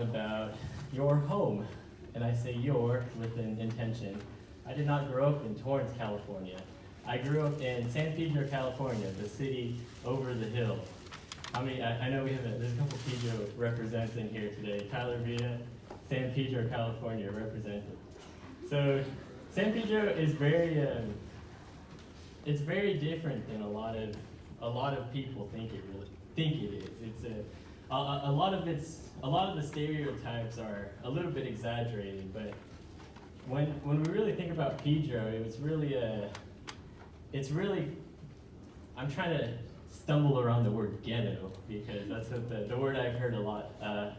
about your home. And I say your with an intention. I did not grow up in Torrance, California. I grew up in San Pedro, California, the city over the hill. I know there's a couple Pedro representing here today. Tyler Villa, San Pedro, California represented. So San Pedro is it's very different than a lot of people think it is. It's a lot of the stereotypes are a little bit exaggerated, but when we really think about Pedro, I'm trying to stumble around the word ghetto because that's what the word I've heard a lot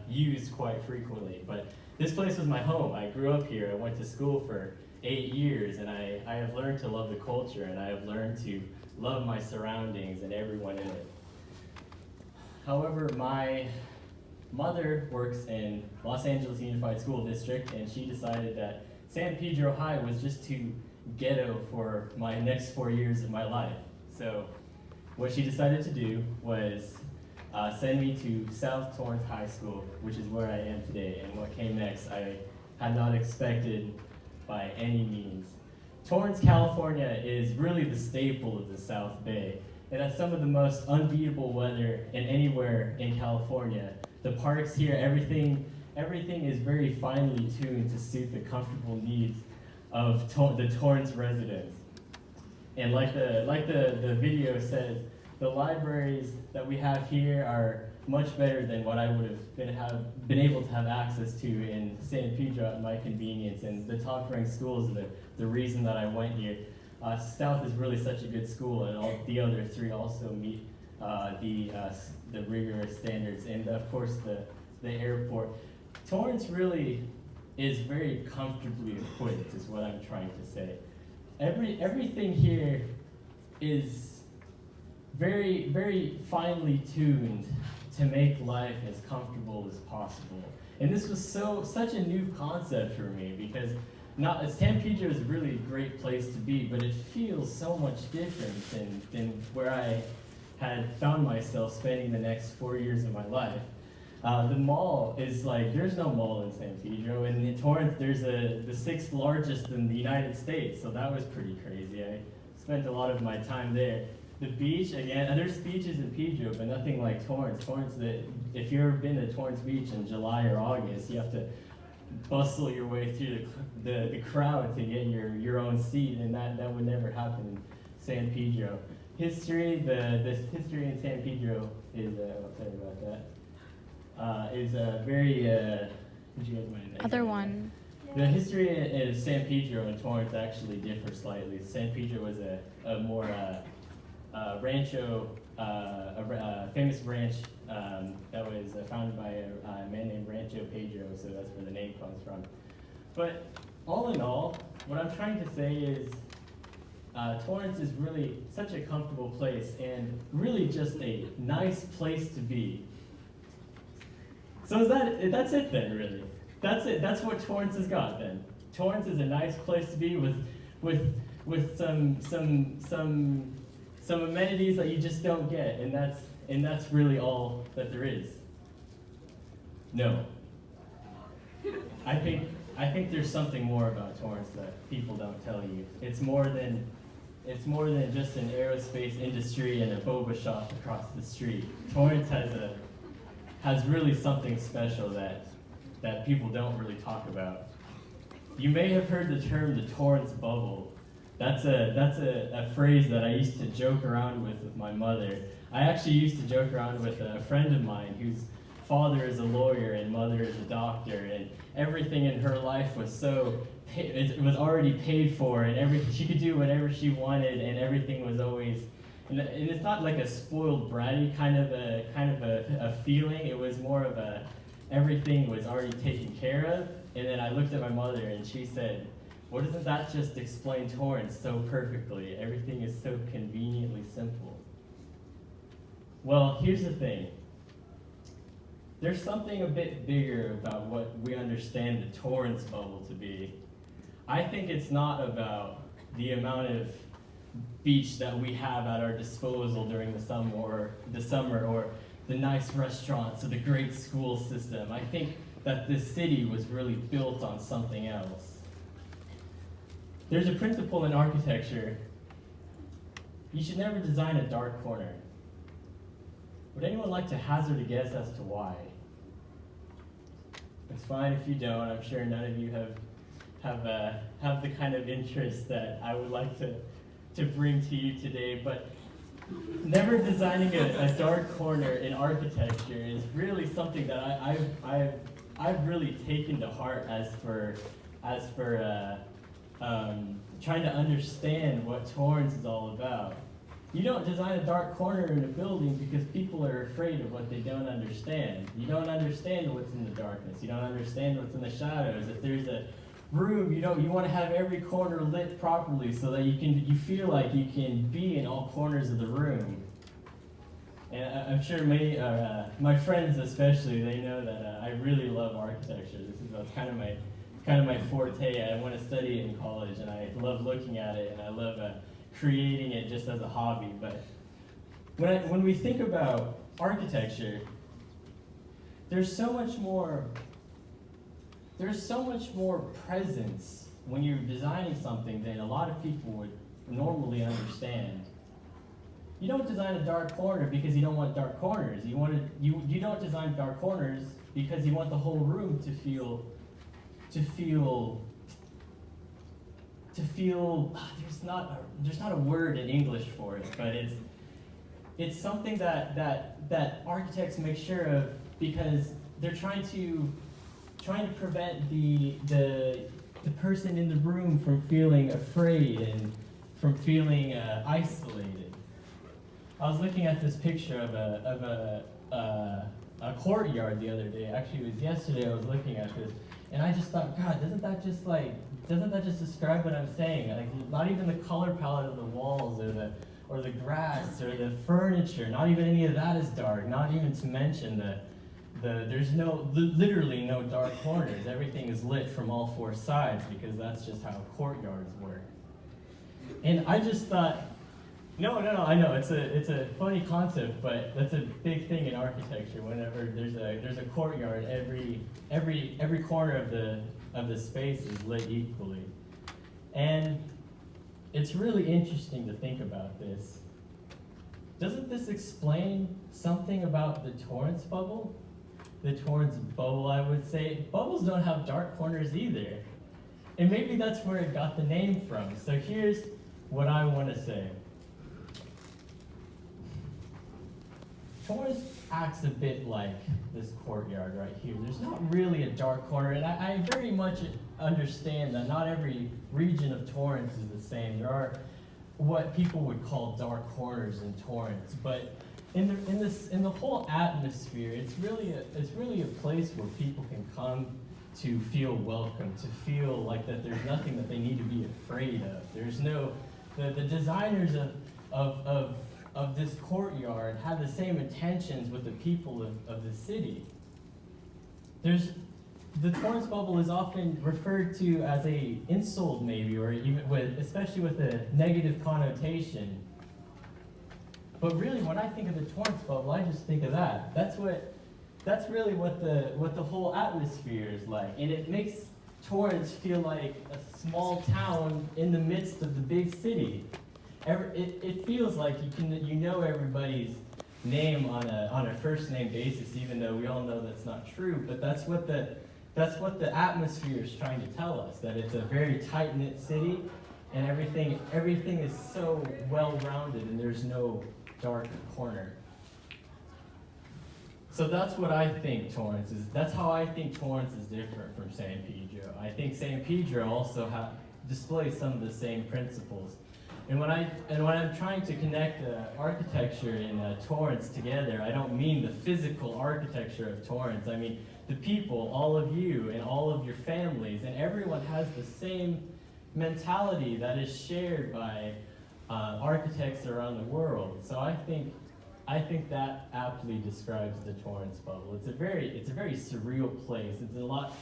used quite frequently. But this place was my home. I grew up here. I went to school for 8 years, and I have learned to love the culture, and I have learned to love my surroundings and everyone in it. However, my mother works in Los Angeles Unified School District, and she decided that San Pedro High was just too ghetto for my next 4 years of my life. So what she decided to do was send me to South Torrance High School, which is where I am today, and what came next I had not expected by any means. Torrance, California is really the staple of the South Bay. It has some of the most unbeatable weather in anywhere in California. The parks here, everything is very finely tuned to suit the comfortable needs of the Torrance residents. And like the video says, the libraries that we have here are much better than what I would have been able to have access to in San Pedro at my convenience. And the top-ranked schools are the reason that I went here. South is really such a good school, and all the other three also meet the rigorous standards. And of course, the airport. Torrance really is very comfortably equipped, is what I'm trying to say. Everything here is very, very finely tuned to make life as comfortable as possible. And this was such a new concept for me because San Pedro is a really great place to be, but it feels so much different than where I had found myself spending the next 4 years of my life. The mall is there's no mall in San Pedro, and in Torrance there's the 6th largest in the United States, so that was pretty crazy. I spent a lot of my time there. The beach, again, there's beaches in Pedro, but nothing like Torrance. If you've ever been to Torrance Beach in July or August, you have to bustle your way through the crowd to get your own seat, and that would never happen in San Pedro. The history in San Pedro is, I'll tell you about that, is very, would you guys mind? Other one. The history of San Pedro and Torrance actually differ slightly. San Pedro was a more rancho, a famous ranch that was founded by a man named Rancho Pedro, so that's where the name comes from. But all in all, what I'm trying to say is Torrance is really such a comfortable place and really just a nice place to be. So that's it then, really. That's it. That's what Torrance has got then. Torrance is a nice place to be with some amenities that you just don't get, and that's really all that there is. No. I think there's something more about Torrance that people don't tell you. It's more than just an aerospace industry and a boba shop across the street. Torrance has really something special that people don't really talk about. You may have heard the term the Torrance bubble. That's a phrase that I used to joke around with my mother. I actually used to joke around with a friend of mine whose father is a lawyer and mother is a doctor, and everything in her life was it was already paid for, and she could do whatever she wanted, and everything was always. And it's not like a spoiled bratty kind of a feeling. It was more of everything was already taken care of. And then I looked at my mother and she said, "Well, doesn't that just explain Torrance so perfectly? Everything is so conveniently simple." Well, here's the thing. There's something a bit bigger about what we understand the Torrance bubble to be. I think it's not about the amount of beach that we have at our disposal during the summer, or the nice restaurants or the great school system. I think that this city was really built on something else. There's a principle in architecture. You should never design a dark corner. Would anyone like to hazard a guess as to why? It's fine if you don't. I'm sure none of you have the kind of interest that I would like to bring to you today, but never designing a dark corner in architecture is really something that I've really taken to heart as for trying to understand what Torrance is all about. You don't design a dark corner in a building because people are afraid of what they don't understand. You don't understand what's in the darkness. You don't understand what's in the shadows. If there's a room, you want to have every corner lit properly so that you feel like you can be in all corners of the room. And I'm sure many, my friends especially, they know that I really love architecture. That's kind of my forte. I want to study it in college, and I love looking at it, and I love creating it just as a hobby. But when we think about architecture, there's so much more presence when you're designing something than a lot of people would normally understand. You don't design a dark corner because you don't want dark corners. You don't design dark corners because you want the whole room to feel there's not a word in English for it, but it's something that architects make sure of because they're trying to prevent the person in the room from feeling afraid and from feeling isolated. I was looking at this picture of a courtyard the other day. Actually, it was yesterday I was looking at this, and I just thought, God, doesn't that just describe what I'm saying? Like, not even the color palette of the walls or the grass or the furniture, not even any of that is dark. Not even to mention there's literally no dark corners. Everything is lit from all four sides because that's just how courtyards work. And I just thought, no, I know it's a funny concept, but that's a big thing in architecture. Whenever there's a courtyard, every corner of the space is lit equally. And it's really interesting to think about this. Doesn't this explain something about the Torrance bubble? The Torrance bubble, I would say. Bubbles don't have dark corners either. And maybe that's where it got the name from. So here's what I want to say. Torrance acts a bit like this courtyard right here. There's not really a dark corner, and I very much understand that not every region of Torrance is the same. There are what people would call dark corners in Torrance, but in the whole atmosphere, it's really a place where people can come to feel welcome, to feel like that there's nothing that they need to be afraid of. There's no the designers of this courtyard had the same intentions with the people of the city. The Torrance bubble is often referred to as a insult, maybe, or even especially with a negative connotation. But really, when I think of the Torrance bubble, I just think of that. That's really what the whole atmosphere is like, and it makes Torrance feel like a small town in the midst of the big city. It feels like you know everybody's name on a first name basis, even though we all know that's not true. But that's what the atmosphere is trying to tell us, that it's a very tight-knit city, and everything is so well-rounded, and there's no dark corner. So that's what I think Torrance is. That's how I think Torrance is different from San Pedro. I think San Pedro also displays some of the same principles. And when I'm trying to connect architecture and Torrance together, I don't mean the physical architecture of Torrance. I mean the people, all of you, and all of your families, and everyone has the same mentality that is shared by architects around the world. So I think that aptly describes the Torrance bubble. It's a very surreal place. It's a lot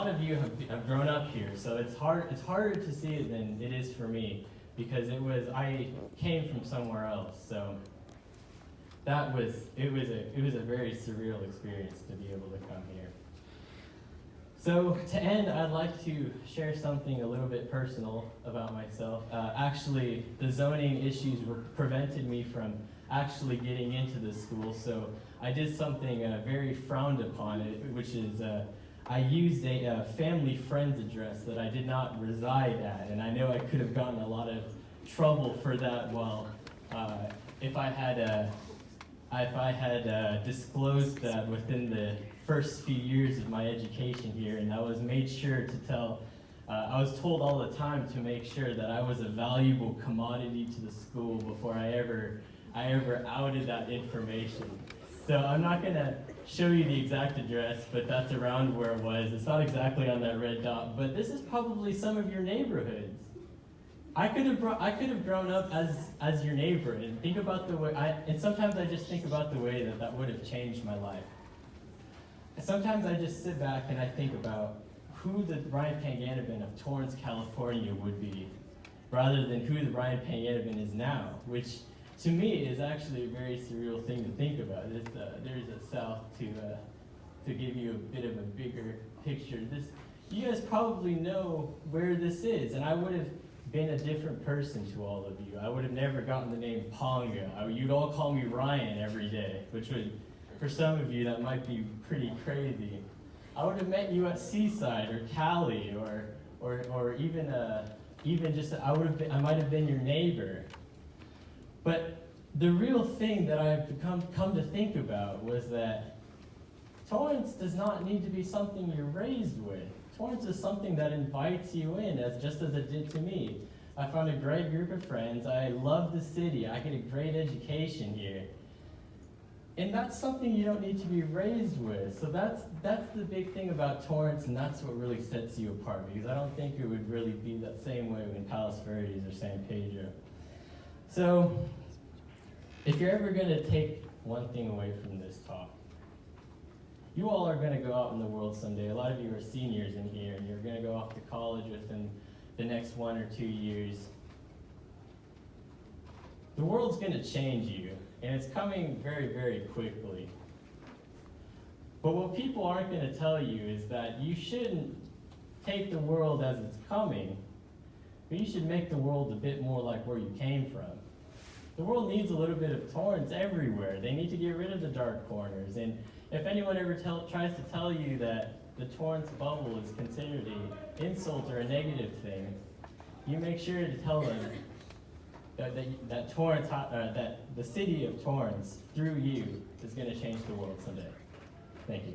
of you have grown up here, so it's harder to see it than it is for me, because I came from somewhere else. So it was a very surreal experience to be able to come here. So to end, I'd like to share something a little bit personal about myself. Actually, the zoning issues prevented me from actually getting into the school, so I did something very frowned upon, which is I used a family friend's address that I did not reside at, and I know I could have gotten a lot of trouble for that. Well, if I had disclosed that within the first few years of my education here, and I was made sure to tell, I was told all the time to make sure that I was a valuable commodity to the school before I ever outed that information. So I'm not gonna show you the exact address, but that's around where it was. It's not exactly on that red dot, but this is probably some of your neighborhoods. I could have grown up as your neighbor, and think about the way and sometimes I just think about the way that would have changed my life. Sometimes I just sit back and I think about who the Ryan Panganiban of Torrance, California would be, rather than who the Ryan Panganiban is now, which to me is actually a very surreal thing to think about. There's a south to give you a bit of a bigger picture. You guys probably know where this is, and I would have been a different person to all of you. I would have never gotten the name Ponga. You'd all call me Ryan every day, which would, for some of you, that might be pretty crazy. I would have met you at Seaside or Cali or even just I might have been your neighbor. But the real thing that I've come to think about was that Torrance does not need to be something you're raised with. Torrance is something that invites you in, just as it did to me. I found a great group of friends. I love the city. I get a great education here. And that's something you don't need to be raised with. So that's the big thing about Torrance, and that's what really sets you apart, because I don't think it would really be that same way in Palos Verdes or San Pedro. So if you're ever going to take one thing away from this talk, you all are going to go out in the world someday. A lot of you are seniors in here, and you're going to go off to college within the next 1 or 2 years. The world's going to change you, and it's coming very, very quickly. But what people aren't going to tell you is that you shouldn't take the world as it's coming, but you should make the world a bit more like where you came from. The world needs a little bit of Torrance everywhere. They need to get rid of the dark corners. And if anyone ever tries to tell you that the Torrance bubble is considered an insult or a negative thing, you make sure to tell them that Torrance, that the city of Torrance, through you, is going to change the world someday. Thank you.